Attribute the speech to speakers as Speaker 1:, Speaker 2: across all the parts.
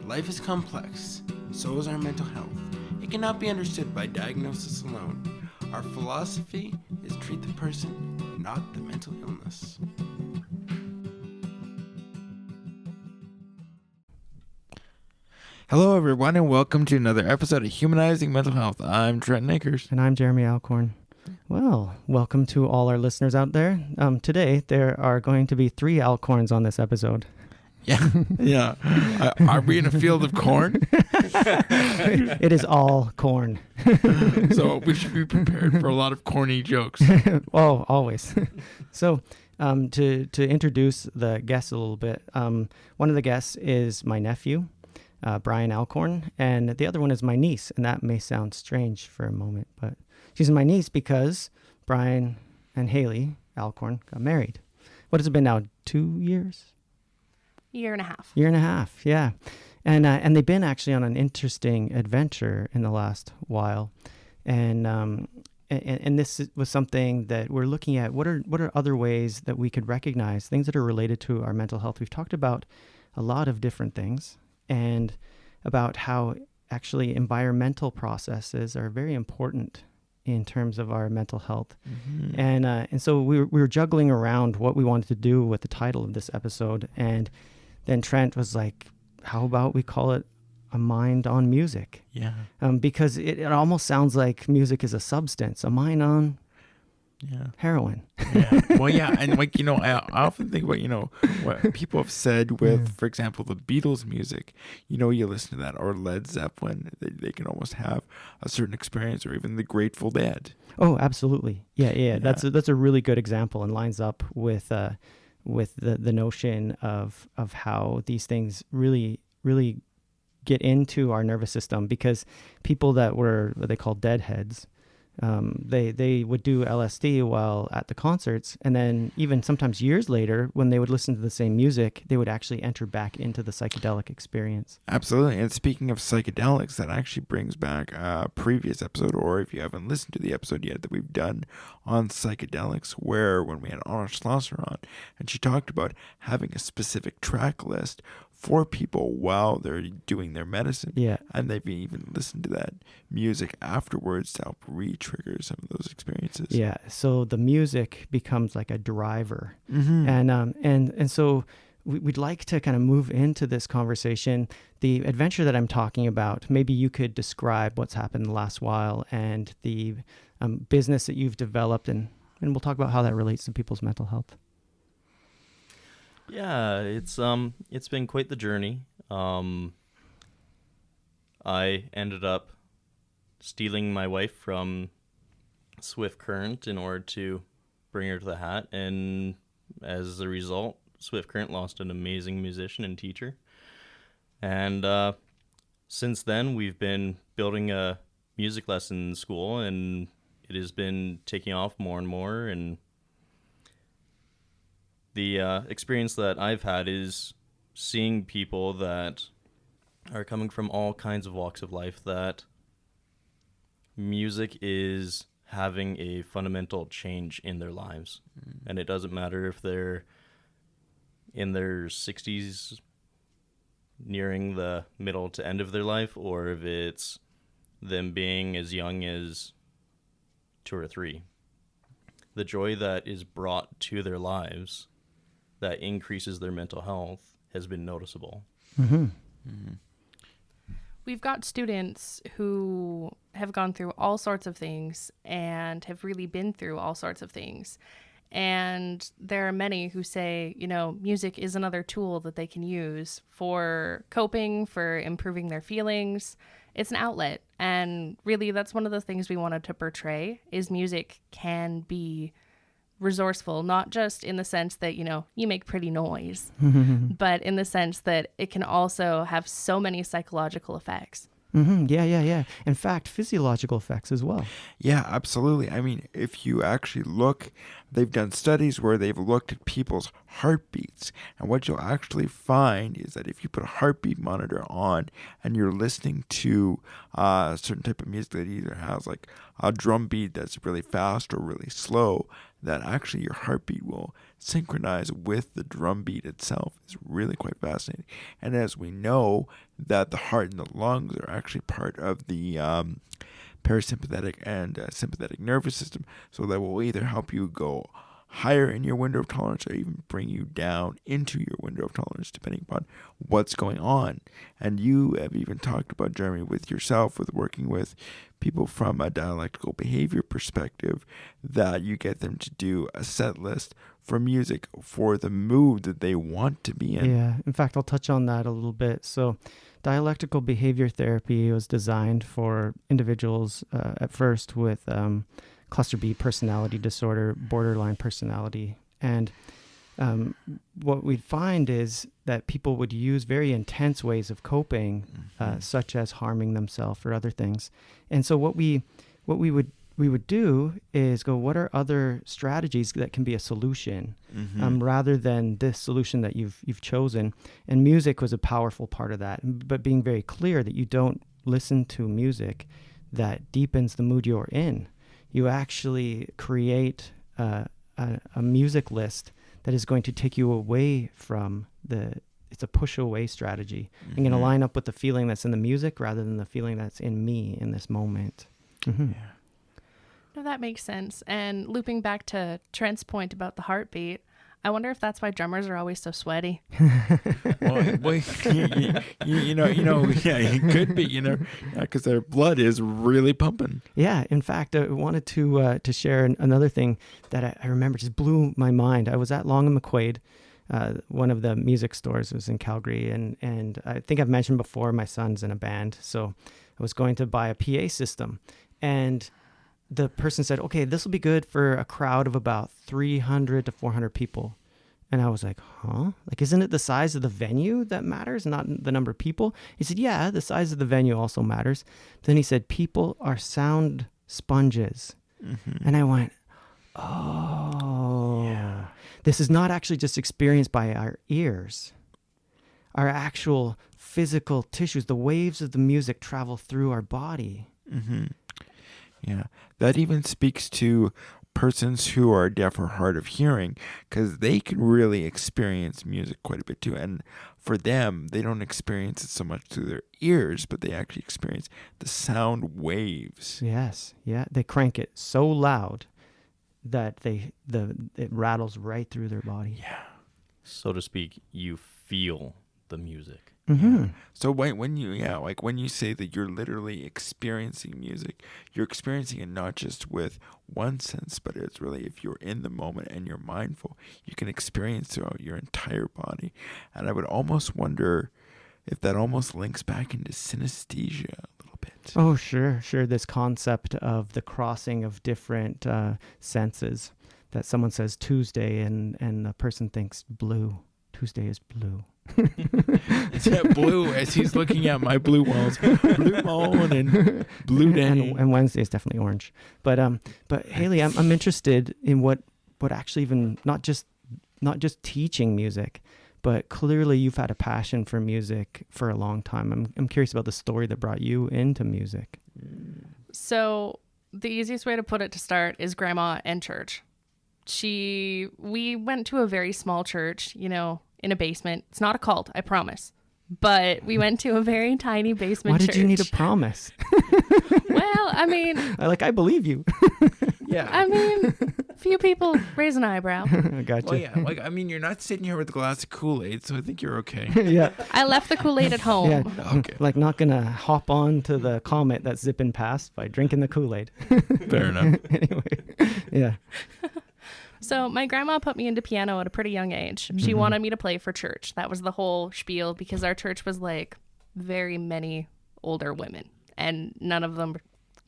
Speaker 1: Life is complex, so is our mental health. It cannot be understood by diagnosis alone. Our philosophy is treat the person, not the mental illness. Hello everyone and welcome to another episode of Humanizing Mental Health. I'm Trent and Jeremy.
Speaker 2: And I'm Jeremy Alcorn. Well, welcome to all our listeners out there. Today there are going to be 3 Alcorns on this episode.
Speaker 1: Yeah. Are we in a field of corn?
Speaker 2: It is all corn.
Speaker 1: So we should be prepared for a lot of corny jokes.
Speaker 2: Oh, always. So to introduce the guests a little bit, one of the guests is my nephew, Brian Alcorn, and the other one is my niece. And that may sound strange for a moment, but she's my niece because Brian and Hailey Alcorn got married. What has it been now? 2 years?
Speaker 3: Year and a half.
Speaker 2: Year and a half, yeah. And they've been actually on an interesting adventure in the last while. And this was something that we're looking at. What are other ways that we could recognize things that are related to our mental health? We've talked about a lot of different things and about how actually environmental processes are very important in terms of our mental health. Mm-hmm. And so we were juggling around what we wanted to do with the title of this episode. And then Trent was like, how about we call it A Mind on Music?
Speaker 1: Yeah.
Speaker 2: Because it almost sounds like music is a substance, a mind on heroin.
Speaker 1: Yeah. Well, yeah. And I often think about, what people have said with, for example, the Beatles music. You listen to that, or Led Zeppelin, they can almost have a certain experience, or even the Grateful Dead.
Speaker 2: Oh, absolutely. Yeah. That's a really good example and lines up with the notion of how these things really get into our nervous system, because people that were what they call deadheads, they would do LSD while at the concerts, and then even sometimes years later, when they would listen to the same music, they would actually enter back into the psychedelic experience.
Speaker 1: Absolutely. And speaking of psychedelics, that actually brings back a previous episode, or if you haven't listened to the episode yet, that we've done on psychedelics, where when we had Anna Schlosser on, and she talked about having a specific track list for people while they're doing their medicine. Yeah. And they've even listened to that music afterwards to help re-trigger some of those experiences.
Speaker 2: Yeah. So the music becomes like a driver. Mm-hmm. And so we'd like to kind of move into this conversation. The adventure that I'm talking about, maybe you could describe what's happened the last while and the business that you've developed, and we'll talk about how that relates to people's mental health.
Speaker 4: Yeah, it's been quite the journey. I ended up stealing my wife from Swift Current in order to bring her to the hat, and as a result, Swift Current lost an amazing musician and teacher. And since then, we've been building a music lesson school, and it has been taking off more and more, and the experience that I've had is seeing people that are coming from all kinds of walks of life, that music is having a fundamental change in their lives. Mm. And it doesn't matter if they're in their 60s, nearing the middle to end of their life, or if it's them being as young as 2 or 3. The joy that is brought to their lives that increases their mental health has been noticeable.
Speaker 2: Mm-hmm.
Speaker 3: Mm-hmm. We've got students who have gone through all sorts of things and have really been through all sorts of things. And there are many who say, music is another tool that they can use for coping, for improving their feelings. It's an outlet. And really, that's one of the things we wanted to portray, is music can be resourceful, not just in the sense that, you make pretty noise, but in the sense that it can also have so many psychological effects.
Speaker 2: Mm-hmm. Yeah. In fact, physiological effects as well.
Speaker 1: Yeah, absolutely. I mean, if you actually look, they've done studies where they've looked at people's heartbeats. And what you'll actually find is that if you put a heartbeat monitor on and you're listening to a certain type of music that either has like a drum beat that's really fast or really slow, that actually your heartbeat will synchronize with the drum beat itself is really quite fascinating. And as we know that the heart and the lungs are actually part of the parasympathetic and sympathetic nervous system, so that will either help you go higher in your window of tolerance or even bring you down into your window of tolerance depending upon what's going on. And you have even talked about, Jeremy, with yourself, with working with people from a dialectical behavior perspective, that you get them to do a set list for music for the mood that they want to be in.
Speaker 2: Yeah, in fact, I'll touch on that a little bit. So dialectical behavior therapy was designed for individuals at first with cluster B personality disorder, borderline personality. And what we'd find is that people would use very intense ways of coping, such as harming themselves or other things. And so what we would do is go, what are other strategies that can be a solution, rather than this solution that you've chosen? And music was a powerful part of that. But being very clear that you don't listen to music that deepens the mood you're in. You actually create a music list that is going to take you away from it's a push away strategy. I'm going to line up with the feeling that's in the music rather than the feeling that's in me in this moment.
Speaker 1: Yeah.
Speaker 3: No, that makes sense. And looping back to Trent's point about the heartbeat, I wonder if that's why drummers are always so sweaty.
Speaker 1: Well, yeah, it could be, because their blood is really pumping.
Speaker 2: Yeah, in fact, I wanted to share another thing that I remember just blew my mind. I was at Long and McQuaid, one of the music stores. It was in Calgary, and I think I've mentioned before, my son's in a band, so I was going to buy a PA system, and the person said, okay, this will be good for a crowd of about 300 to 400 people. And I was like, huh? Like, isn't it the size of the venue that matters, not the number of people? He said, yeah, the size of the venue also matters. Then he said, people are sound sponges. And I went, oh,
Speaker 1: Yeah.
Speaker 2: This is not actually just experienced by our ears. Our actual physical tissues, the waves of the music travel through our body.
Speaker 1: Yeah, that even speaks to persons who are deaf or hard of hearing, because they can really experience music quite a bit too. And for them, they don't experience it so much through their ears, but they actually experience the sound waves.
Speaker 2: Yes, yeah. They crank it so loud that it rattles right through their body.
Speaker 1: Yeah.
Speaker 4: So to speak, you feel the music.
Speaker 1: So when you say that you're literally experiencing music, you're experiencing it not just with one sense, but it's really, if you're in the moment and you're mindful, you can experience throughout your entire body. And I would almost wonder if that almost links back into synesthesia a little bit.
Speaker 2: Oh, sure. This concept of the crossing of different senses, that someone says Tuesday and the person thinks blue. Tuesday is blue.
Speaker 1: It's that blue as he's looking at my blue walls. Blue moon and blue day.
Speaker 2: And Wednesday is definitely orange. But Hailey, I'm interested in what actually, even not just teaching music, but clearly you've had a passion for music for a long time. I'm curious about the story that brought you into music.
Speaker 3: So the easiest way to put it to start is grandma and church. We went to a very small church, in a basement. It's not a cult, I promise. But we went to a very tiny basement
Speaker 2: Why
Speaker 3: church.
Speaker 2: did you need a promise?
Speaker 3: Well, I mean...
Speaker 2: I believe you.
Speaker 1: Yeah.
Speaker 3: I mean, few people raise an eyebrow.
Speaker 2: I gotcha.
Speaker 1: Well, yeah. You're not sitting here with a glass of Kool-Aid, so I think you're okay.
Speaker 2: Yeah.
Speaker 3: I left the Kool-Aid at home.
Speaker 2: Yeah.
Speaker 1: Okay.
Speaker 2: Not going to hop on to the comet that's zipping past by drinking the Kool-Aid.
Speaker 1: Fair enough.
Speaker 2: Anyway, yeah.
Speaker 3: So my grandma put me into piano at a pretty young age. She wanted me to play for church. That was the whole spiel, because our church was like very many older women, and none of them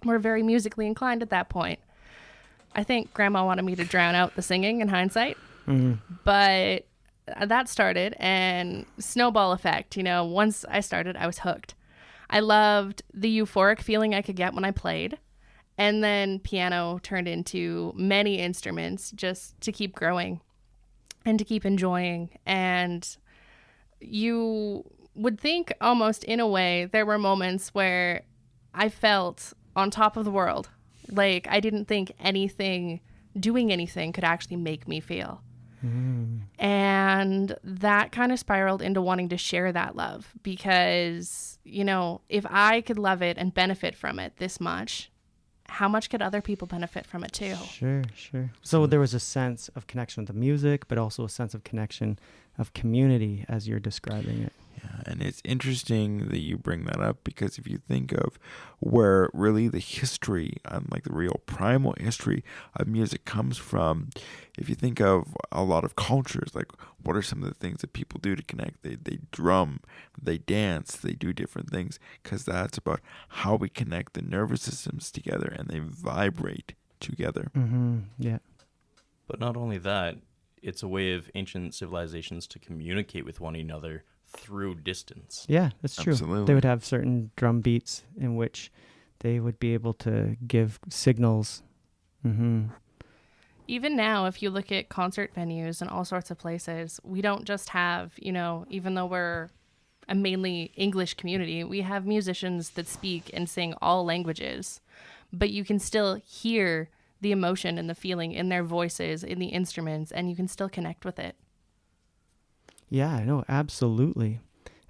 Speaker 3: were very musically inclined at that point. I think grandma wanted me to drown out the singing in hindsight, but that started, and snowball effect. Once I started, I was hooked. I loved the euphoric feeling I could get when I played. And then piano turned into many instruments just to keep growing and to keep enjoying. And you would think almost in a way there were moments where I felt on top of the world. Like I didn't think anything doing anything could actually make me feel.
Speaker 2: Mm.
Speaker 3: And that kind of spiraled into wanting to share that love because, you know, if I could love it and benefit from it this much, how much could other people benefit from it too?
Speaker 2: Sure. So there was a sense of connection with the music, but also a sense of connection of community as you're describing it.
Speaker 1: Yeah, and it's interesting that you bring that up because if you think of where really the history and like the real primal history of music comes from, if you think of a lot of cultures, like what are some of the things that people do to connect? They drum, they dance, they do different things because that's about how we connect the nervous systems together and they vibrate together.
Speaker 2: Mm-hmm. Yeah.
Speaker 4: But not only that, it's a way of ancient civilizations to communicate with one another through distance.
Speaker 2: Yeah, that's true.
Speaker 1: Absolutely.
Speaker 2: They would have certain drum beats in which they would be able to give signals. Mm-hmm.
Speaker 3: Even now, if you look at concert venues and all sorts of places, we don't just have, you know, even though we're a mainly English community, we have musicians that speak and sing all languages, but you can still hear the emotion and the feeling in their voices, in the instruments, and you can still connect with it.
Speaker 2: Yeah, no, absolutely.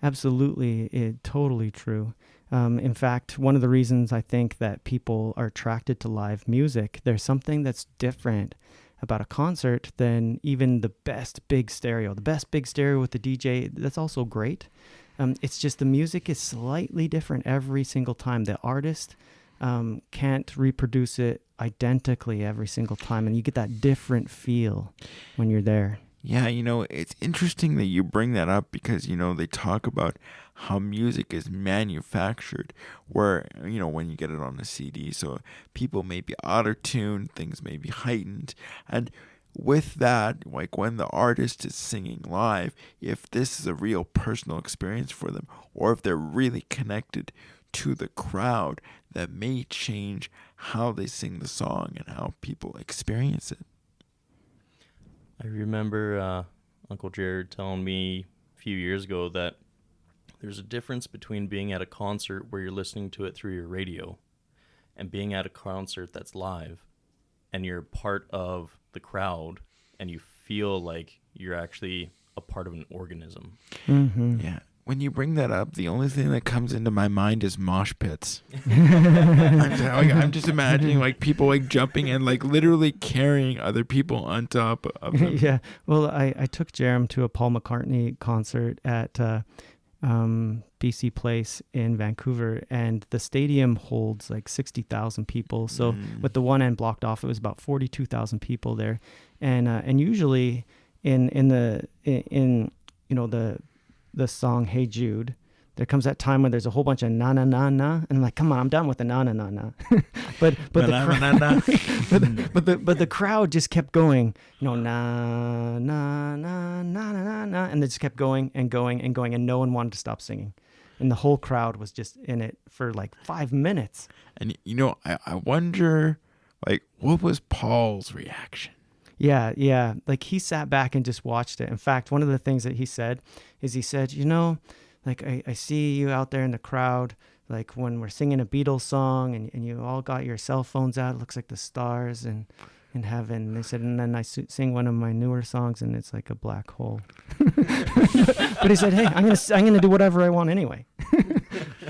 Speaker 2: Totally true. In fact, one of the reasons I think that people are attracted to live music, there's something that's different about a concert than even the best big stereo. The best big stereo with the DJ, that's also great. It's just the music is slightly different every single time. The artist can't reproduce it identically every single time, and you get that different feel when you're there.
Speaker 1: Yeah, you know, it's interesting that you bring that up because, you know, they talk about how music is manufactured where, you know, when you get it on a CD, so people may be auto-tuned, things may be heightened. And with that, like when the artist is singing live, if this is a real personal experience for them or if they're really connected to the crowd, that may change how they sing the song and how people experience it.
Speaker 4: I remember Uncle Jared telling me a few years ago that there's a difference between being at a concert where you're listening to it through your radio and being at a concert that's live and you're part of the crowd and you feel like you're actually a part of an organism.
Speaker 2: Mm-hmm.
Speaker 1: Yeah. When you bring that up, the only thing that comes into my mind is mosh pits. I'm just imagining like people like jumping and like literally carrying other people on top of them.
Speaker 2: Yeah. Well, I took Jerem to a Paul McCartney concert at BC Place in Vancouver, and the stadium holds like 60,000 people. So with the one end blocked off, it was about 42,000 people there, and usually in you know the song Hey Jude, there comes that time when there's a whole bunch of na na na na, and I'm like, come on, I'm done with the na na na na. but the crowd just kept going, you know, na na na na na na, and they just kept going and going and going, and no one wanted to stop singing, and the whole crowd was just in it for like 5 minutes.
Speaker 1: And you know, I wonder, like, what was Paul's reaction?
Speaker 2: Yeah. Like he sat back and just watched it. In fact, one of the things that he said is you know, like I see you out there in the crowd, like when we're singing a Beatles song and you all got your cell phones out, it looks like the stars in heaven. They said, and then I sing one of my newer songs and it's like a black hole. But he said, hey, I'm gonna do whatever I want anyway.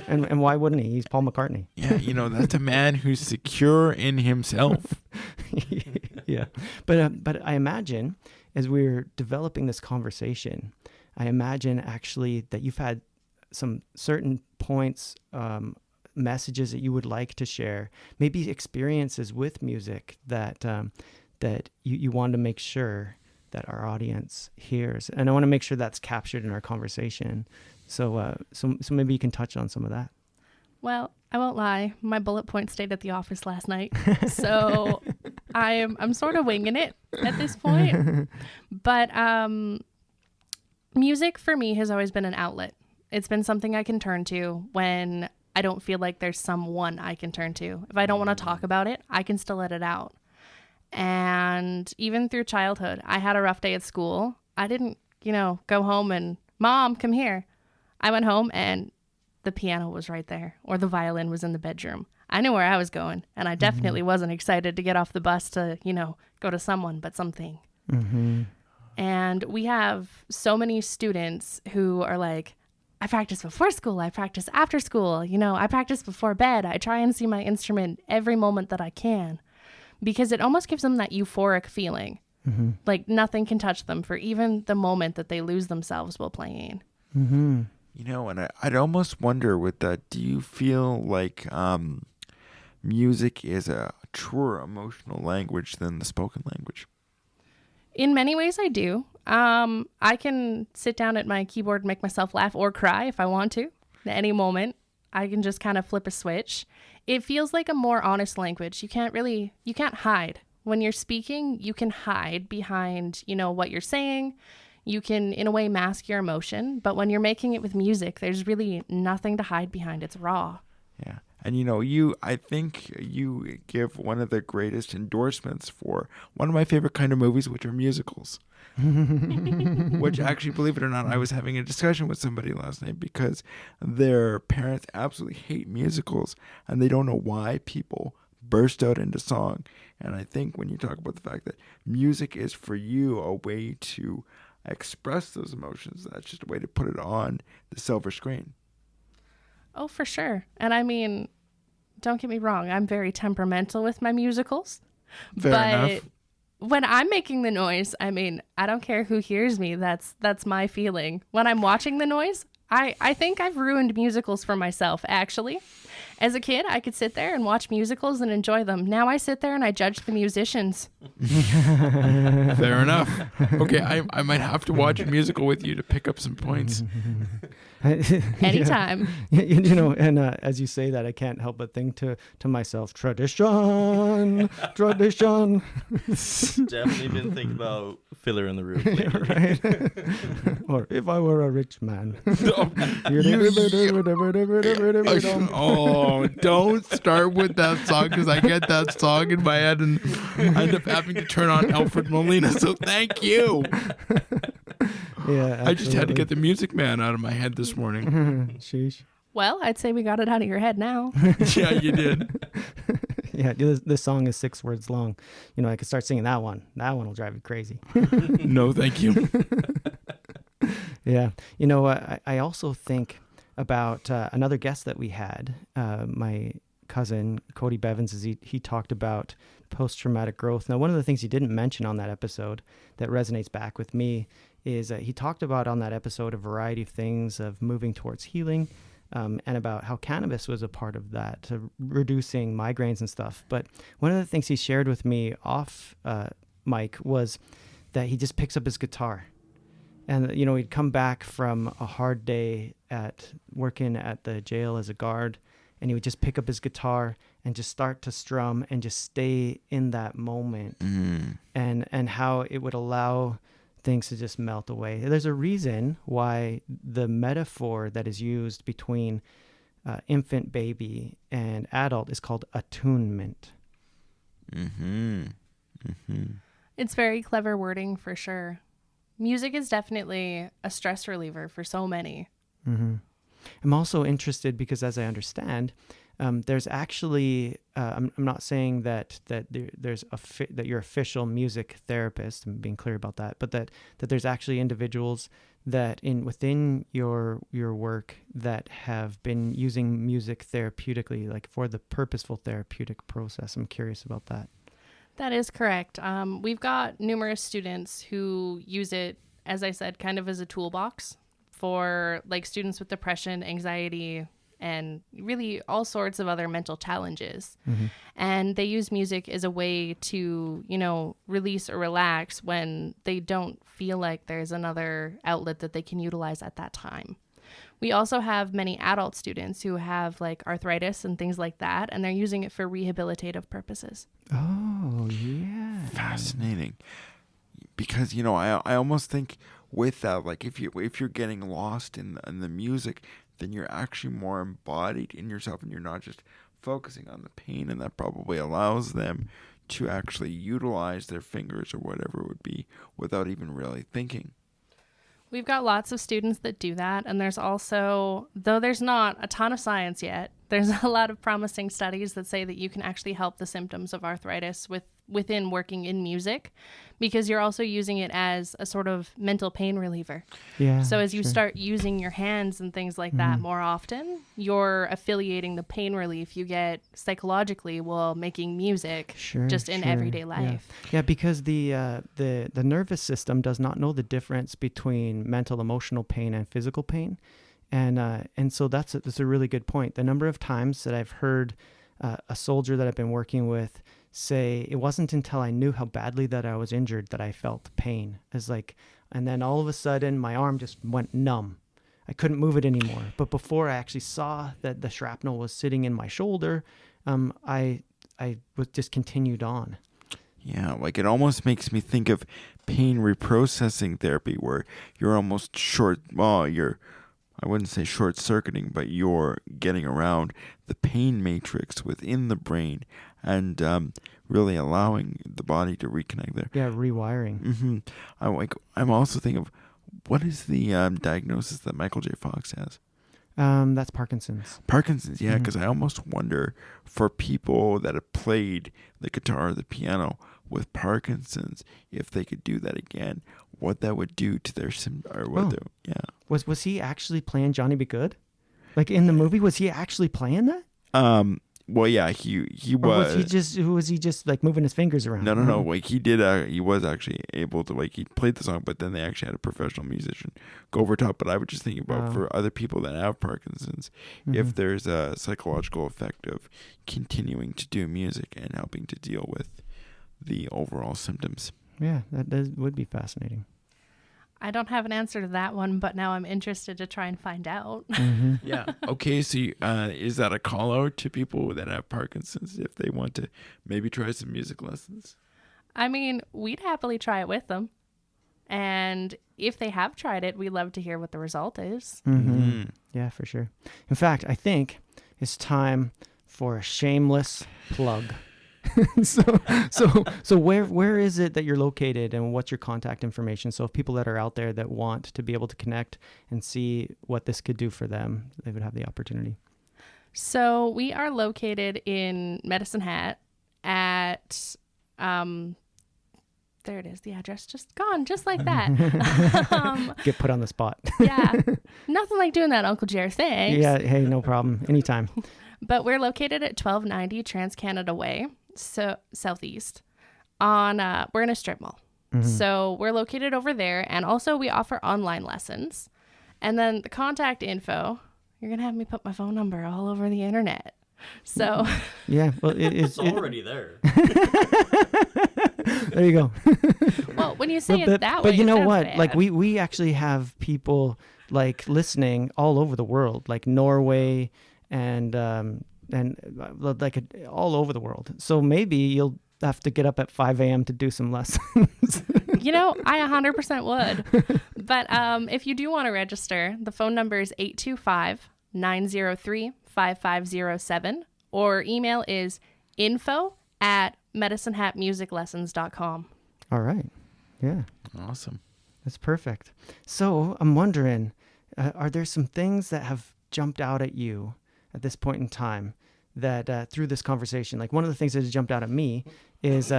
Speaker 2: And why wouldn't he? He's Paul McCartney.
Speaker 1: Yeah, you know, that's a man who's secure in himself.
Speaker 2: Yeah, but I imagine as we're developing this conversation, I imagine actually that you've had some certain points, messages that you would like to share, maybe experiences with music that you want to make sure that our audience hears, and I want to make sure that's captured in our conversation. So maybe you can touch on some of that.
Speaker 3: Well, I won't lie. My bullet point stayed at the office last night. So I'm sort of winging it at this point. But music for me has always been an outlet. It's been something I can turn to when I don't feel like there's someone I can turn to. If I don't want to talk about it, I can still let it out. And even through childhood, I had a rough day at school. I didn't, go home and, Mom, come here. I went home and the piano was right there, or the violin was in the bedroom. I knew where I was going, and I definitely wasn't excited to get off the bus to, go to someone but something.
Speaker 2: Mm-hmm.
Speaker 3: And we have so many students who are like, I practice before school, I practice after school, I practice before bed. I try and see my instrument every moment that I can, because it almost gives them that euphoric feeling.
Speaker 2: Mm-hmm.
Speaker 3: Like nothing can touch them for even the moment that they lose themselves while playing.
Speaker 2: Mm-hmm.
Speaker 1: And I'd almost wonder with that, do you feel like music is a truer emotional language than the spoken language?
Speaker 3: In many ways, I do. I can sit down at my keyboard and make myself laugh or cry if I want to. At any moment, I can just kind of flip a switch. It feels like a more honest language. You can't hide. When you're speaking, you can hide behind, what you're saying. You can, in a way, mask your emotion. But when you're making it with music, there's really nothing to hide behind. It's raw.
Speaker 1: Yeah. And I think you give one of the greatest endorsements for one of my favorite kind of movies, which are musicals. Which actually, believe it or not, I was having a discussion with somebody last night because their parents absolutely hate musicals and they don't know why people burst out into song. And I think when you talk about the fact that music is for you a way to express those emotions, that's just a way to put it on the silver screen.
Speaker 3: Oh, for sure. And I mean, don't get me wrong, I'm very temperamental with my musicals.
Speaker 1: Fair enough.
Speaker 3: When I'm making the noise, I mean, I don't care who hears me. That's my feeling. When I'm watching the noise, I think I've ruined musicals for myself, actually. As a kid, I could sit there and watch musicals and enjoy them. Now I sit there and I judge the musicians.
Speaker 1: Fair enough. Okay, I might have to watch a musical with you to pick up some points.
Speaker 3: Anytime.
Speaker 2: And as you say that, I can't help but think to myself, tradition.
Speaker 4: Definitely been thinking about Fiddler in the Roof lately.
Speaker 2: Right? Or if I were a rich man.
Speaker 1: Oh, don't start with that song because I get that song in my head and I end up having to turn on Alfred Molina. So thank you.
Speaker 2: Yeah,
Speaker 1: I just had to get the Music Man out of my head this morning.
Speaker 2: Sheesh.
Speaker 3: Well, I'd say we got it out of your head now.
Speaker 1: Yeah, you did.
Speaker 2: Yeah, this song is 6 words long. I could start singing that one. That one will drive you crazy.
Speaker 1: No, thank you.
Speaker 2: Yeah. I also think about another guest that we had, my cousin, Cody Bevins, he talked about post-traumatic growth. Now, one of the things he didn't mention on that episode that resonates back with me is he talked about on that episode a variety of things of moving towards healing, and about how cannabis was a part of that, reducing migraines and stuff. But one of the things he shared with me off mic was that he just picks up his guitar. And, he'd come back from a hard day at working at the jail as a guard, and he would just pick up his guitar and just start to strum and just stay in that moment. And how it would allow things to just melt away. There's a reason why the metaphor that is used between infant, baby, and adult is called attunement.
Speaker 3: It's very clever wording for sure. Music is definitely a stress reliever for so many.
Speaker 2: I'm also interested because, as I understand, there's actually I'm not saying that there's that you're official music therapist. I'm being clear about that, but that there's actually individuals that within your work that have been using music therapeutically, like for the purposeful therapeutic process. I'm curious about that.
Speaker 3: That is correct. We've got numerous students who use it, as I said, kind of as a toolbox for like students with depression, anxiety, and really all sorts of other mental challenges. And they use music as a way to, release or relax when they don't feel like there's another outlet that they can utilize at that time. We also have many adult students who have like arthritis and things like that, and they're using it for rehabilitative purposes.
Speaker 2: Oh, yeah.
Speaker 1: Fascinating. Because, I almost think with that, like if you're getting lost in the music, then you're actually more embodied in yourself and you're not just focusing on the pain, and that probably allows them to actually utilize their fingers or whatever it would be without even really thinking.
Speaker 3: We've got lots of students that do that, and there's also, though there's not a ton of science yet There's a lot of promising studies that say that you can actually help the symptoms of arthritis within working in music, because you're also using it as a sort of mental pain reliever.
Speaker 2: Yeah.
Speaker 3: So as you
Speaker 2: sure.
Speaker 3: start using your hands and things like that more often, you're affiliating the pain relief you get psychologically while making music just in everyday life.
Speaker 2: Yeah, because the nervous system does not know the difference between mental, emotional pain and physical pain. And so that's a really good point. The number of times that I've heard a soldier that I've been working with say, it wasn't until I knew how badly that I was injured that I felt pain. It's like, and then all of a sudden my arm just went numb. I couldn't move it anymore. But before I actually saw that the shrapnel was sitting in my shoulder, I was just continued on.
Speaker 1: Yeah, like it almost makes me think of pain reprocessing therapy, where you're almost I wouldn't say short-circuiting, but you're getting around the pain matrix within the brain and really allowing the body to reconnect there.
Speaker 2: Yeah, rewiring.
Speaker 1: Mm-hmm. I'm also thinking of, what is the diagnosis that Michael J. Fox has?
Speaker 2: That's Parkinson's.
Speaker 1: Parkinson's, yeah, because I almost wonder, for people that have played the guitar or the piano with Parkinson's, if they could do that again, what that would do to their
Speaker 2: Was he actually playing Johnny Be Good? Like in the movie, was he actually playing that?
Speaker 1: Well, yeah, he
Speaker 2: Or
Speaker 1: was.
Speaker 2: was he just like moving his fingers around?
Speaker 1: No. Like he did. He was actually able to, like, he played the song, but then they actually had a professional musician go over top. But I was just thinking about for other people that have Parkinson's, if there's a psychological effect of continuing to do music and helping to deal with the overall symptoms.
Speaker 2: Yeah, that would be fascinating.
Speaker 3: I don't have an answer to that one, but now I'm interested to try and find out.
Speaker 1: Yeah. Okay. So is that a call out to people that have Parkinson's if they want to maybe try some music lessons?
Speaker 3: I mean, we'd happily try it with them. And if they have tried it, we'd love to hear what the result is.
Speaker 2: Yeah, for sure. In fact, I think it's time for a shameless plug. So where is it that you're located, and what's your contact information? So if people that are out there that want to be able to connect and see what this could do for them, they would have the opportunity.
Speaker 3: So we are located in Medicine Hat at, there it is, the address just gone, just like that.
Speaker 2: Get put on the spot.
Speaker 3: Yeah, nothing like doing that, Uncle Jer, thanks.
Speaker 2: Yeah, hey, no problem, anytime.
Speaker 3: But we're located at 1290 Trans-Canada Way, so southeast. We're in a strip mall. So we're located over there, and also we offer online lessons. And then the contact info, you're gonna have me put my phone number all over the internet. So
Speaker 2: yeah, well,
Speaker 4: it's already there.
Speaker 2: There you go.
Speaker 3: Well, when you say it that way,
Speaker 2: but you know what?
Speaker 3: bad.
Speaker 2: Like we actually have people like listening all over the world, like Norway and like all over the world. So maybe you'll have to get up at 5 a.m. to do some lessons.
Speaker 3: You know, I 100% would. But if you do want to register, the phone number is 825-903-5507, or email is info@medicinehatmusiclessons.com.
Speaker 2: All right. Yeah.
Speaker 1: Awesome.
Speaker 2: That's perfect. So I'm wondering, are there some things that have jumped out at you at this point in time that through this conversation? Like one of the things that has jumped out at me is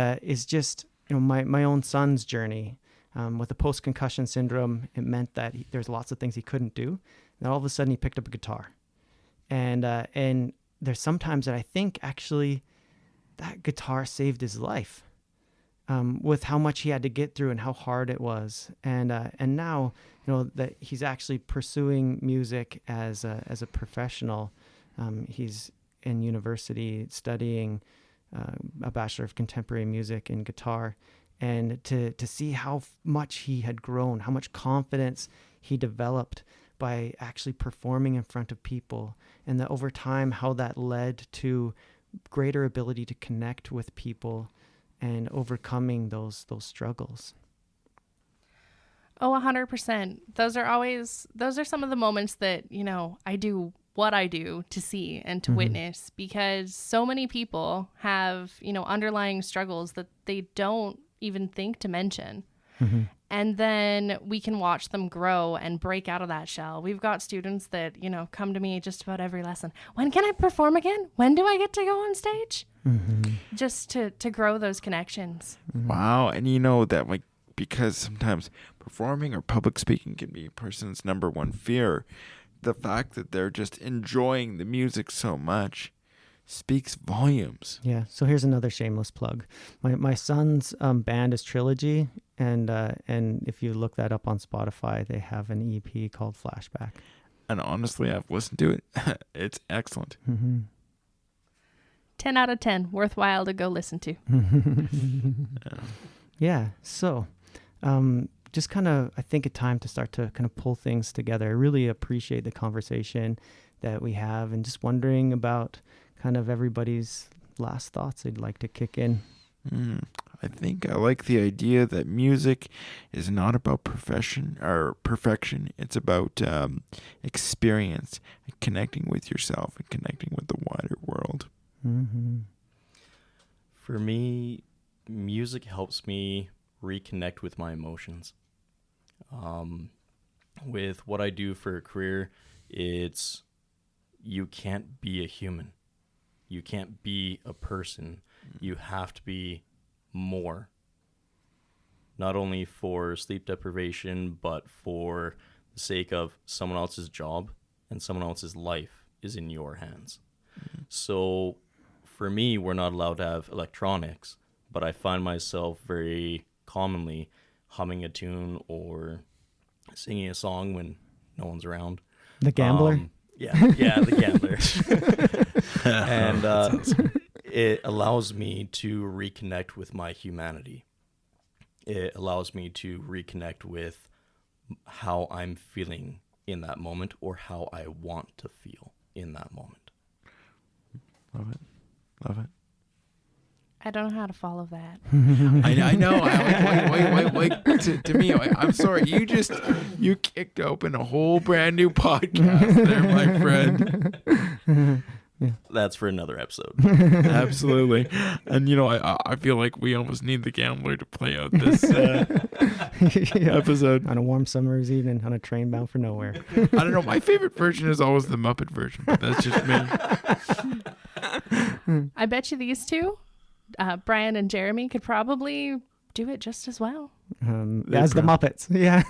Speaker 2: just, you know, my own son's journey with the post-concussion syndrome. It meant that there's lots of things he couldn't do. And all of a sudden he picked up a guitar. And there's sometimes that I think actually that guitar saved his life with how much he had to get through and how hard it was. And now, you know, that he's actually pursuing music as a professional. He's in university studying a Bachelor of Contemporary Music in guitar, and to see how much he had grown, how much confidence he developed by actually performing in front of people, and that over time how that led to greater ability to connect with people and overcoming those struggles.
Speaker 3: Oh, 100%. Those are some of the moments that, you know, I do what I do to see and to witness, because so many people have, you know, underlying struggles that they don't even think to mention. And then we can watch them grow and break out of that shell. We've got students that, come to me just about every lesson. When can I perform again? When do I get to go on stage? Just to grow those connections.
Speaker 1: Wow. And that because sometimes performing or public speaking can be a person's number one fear, the fact that they're just enjoying the music so much speaks volumes.
Speaker 2: Yeah. So here's another shameless plug. My son's band is Trilogy, and if you look that up on Spotify, they have an EP called Flashback.
Speaker 1: And honestly, I've listened to it. It's excellent.
Speaker 3: 10 out of 10, worthwhile to go listen to.
Speaker 2: Yeah. So, just kind of, I think, a time to start to kind of pull things together. I really appreciate the conversation that we have, and just wondering about kind of everybody's last thoughts they'd like to kick in.
Speaker 1: I think I like the idea that music is not about perfection. It's about experience and connecting with yourself and connecting with the wider world.
Speaker 4: For me, music helps me reconnect with my emotions. With what I do for a career, you can't be a human. You can't be a person. You have to be more. Not only for sleep deprivation, but for the sake of someone else's job and someone else's life is in your hands. So for me, we're not allowed to have electronics, but I find myself very commonly humming a tune or singing a song when no one's around.
Speaker 2: The Gambler?
Speaker 4: Yeah, the Gambler. And it allows me to reconnect with my humanity. It allows me to reconnect with how I'm feeling in that moment or how I want to feel in that moment.
Speaker 1: Love it.
Speaker 3: I don't know how to follow that.
Speaker 1: I know. Wait. To me, I'm sorry. You kicked open a whole brand new podcast there, my friend.
Speaker 4: That's for another episode.
Speaker 1: Absolutely. And, I feel like we almost need the Gambler to play out this episode.
Speaker 2: On a warm summer's evening on a train bound for nowhere.
Speaker 1: I don't know. My favorite version is always the Muppet version, but that's just me.
Speaker 3: I bet you these two, Brian and Jeremy, could probably do it just as well.
Speaker 2: As the Muppets. Yeah.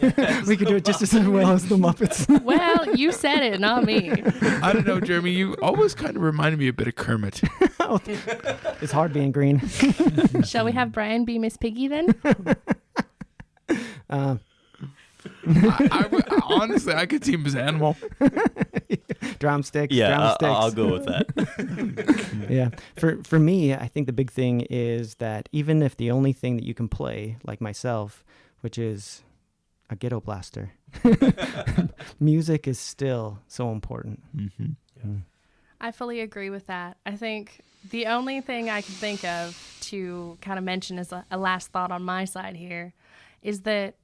Speaker 2: We could do it just as well as the Muppets.
Speaker 3: Well, you said it, not me.
Speaker 1: I don't know, Jeremy. You always kind of reminded me a bit of Kermit.
Speaker 2: It's hard being green.
Speaker 3: Shall we have Brian be Miss Piggy then?
Speaker 1: Honestly, I could see him as Animal.
Speaker 2: Drumsticks.
Speaker 4: Yeah,
Speaker 2: drumsticks.
Speaker 4: I'll go with that.
Speaker 2: Yeah. For me, I think the big thing is that even if the only thing that you can play, like myself, which is a ghetto blaster, music is still so important.
Speaker 3: I fully agree with that. I think the only thing I can think of to kind of mention as a last thought on my side here is that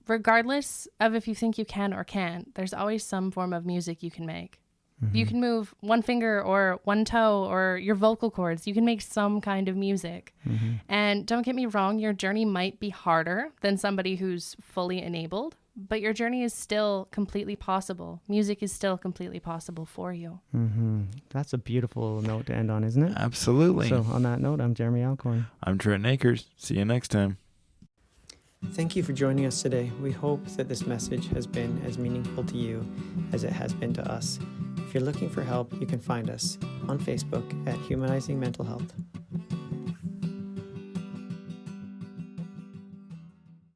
Speaker 3: regardless of if you think you can or can't, there's always some form of music you can make. You can move one finger or one toe or your vocal cords. You can make some kind of music. And don't get me wrong, your journey might be harder than somebody who's fully enabled, but your journey is still completely possible. Music is still completely possible for you.
Speaker 2: That's a beautiful note to end on, isn't it?
Speaker 1: Absolutely.
Speaker 2: So on that note, I'm Jeremy Alcorn.
Speaker 1: I'm Trent Akers. See you next time.
Speaker 2: Thank you for joining us today. We hope that this message has been as meaningful to you as it has been to us. If you're looking for help, you can find us on Facebook at Humanizing Mental Health.